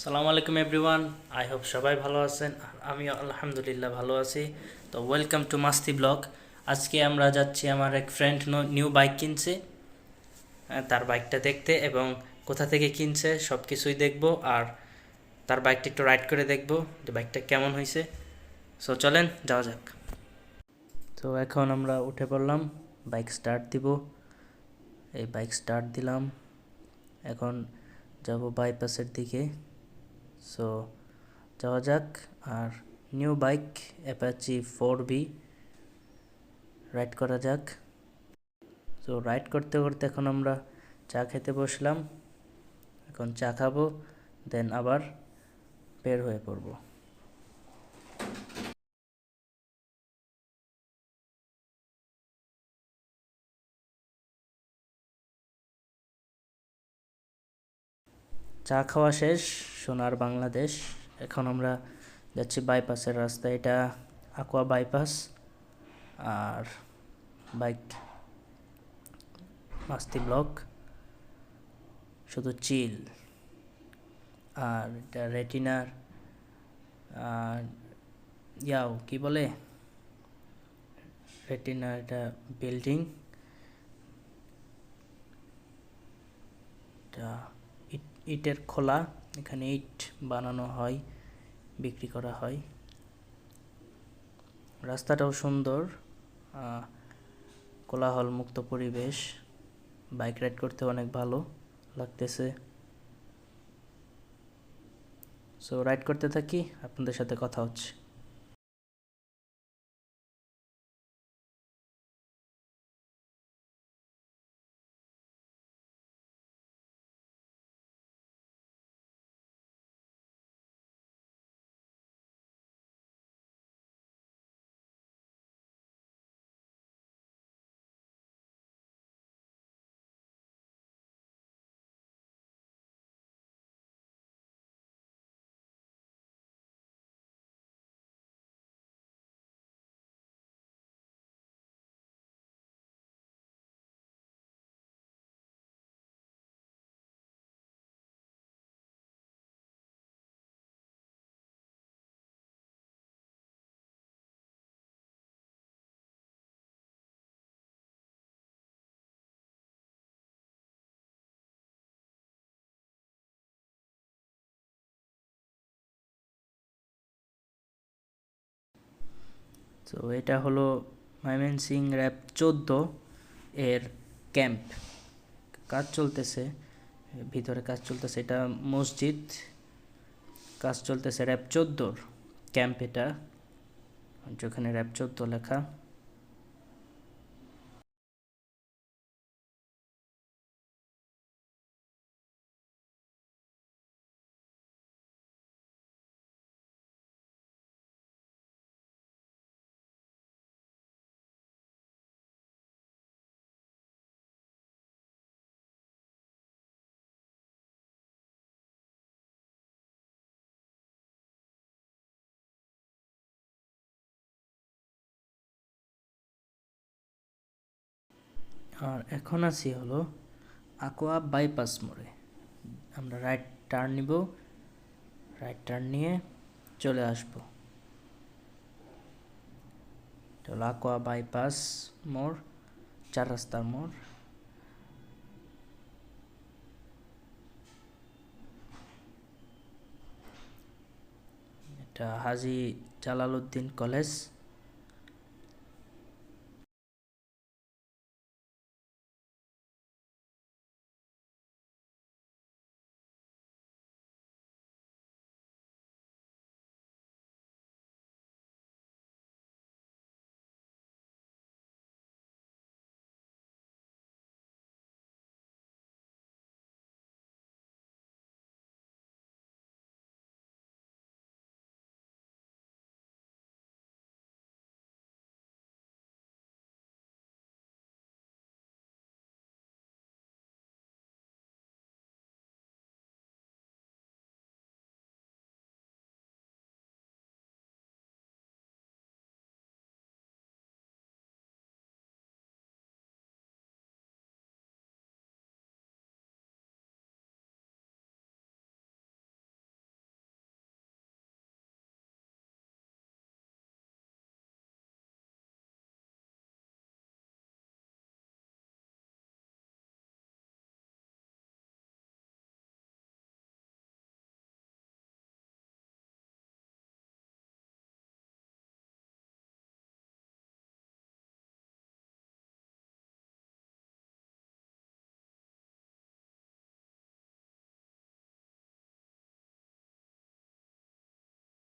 সালামু আলাইকুম everyone. I hope সবাই ভালো আছেন আর আমি আলহামদুলিল্লাহ ভালো আছি। তো ওয়েলকাম টু মাস্তি ব্লগ। আজকে আমরা যাচ্ছি, আমার এক ফ্রেন্ড নিউ বাইক কিনছে, তার বাইকটা দেখতে এবং কোথা থেকে কিনছে সব কিছুই দেখবো। আর তার বাইকটা একটু রাইড করে দেখবো যে বাইকটা কেমন হয়েছে। সো চলেন যাওয়া যাক। তো এখন আমরা উঠে পড়লাম, বাইক স্টার্ট দিব। এই বাইক স্টার্ট দিলাম, এখন যাব বাইপাসের দিকে। সো যাওয়া যাক। আর new bike Apache 4B ride করা যাক। তো রাইড করতে করতে এখন আমরা চা খেতে বসলাম। এখন চা খাবো, দেন আবার বের হয়ে পড়ব। চা খাওয়া শেষ, সোনার বাংলাদেশ। এখন আমরা যাচ্ছি বাইপাসের রাস্তা, এটা আকোয়া বাইপাস। আর বাইক মাস্তি ব্লক, শুধু চিল। আর এটা রেটিনার কি বলে, রেটিনার এটা বিল্ডিং। এটা ইটের খোলা, এখানে ইট বানানো হয়, বিক্রি করা হয়। রাস্তাটাও সুন্দর, কোলাহল মুক্ত পরিবেশ। বাইক রাইড করতে অনেক ভালো লাগতেছে। সো রাইড করতে থাকি, আপনাদের সাথে কথা হচ্ছে। তো এটা হলো ময়মনসিংহ র্যাব 14 এর ক্যাম্প। কাজ চলতেছে, ভিতরে কাজ চলতেছে, এটা মসজিদ। কাজ চলতেছে র্যাব 14 ক্যাম্প, এটা যেখানে র্যাব 14 লেখা। আর এখন আছি হলো আকোয়া বাইপাস মোড়ে। আমরা রাইট টার্ন নিব, রাইট টার্ন নিয়ে চলে আসব। এটা হলো আকোয়া বাইপাস মোড়, চার রাস্তার মোড়। এটা হাজি জালালউদ্দিন কলেজ।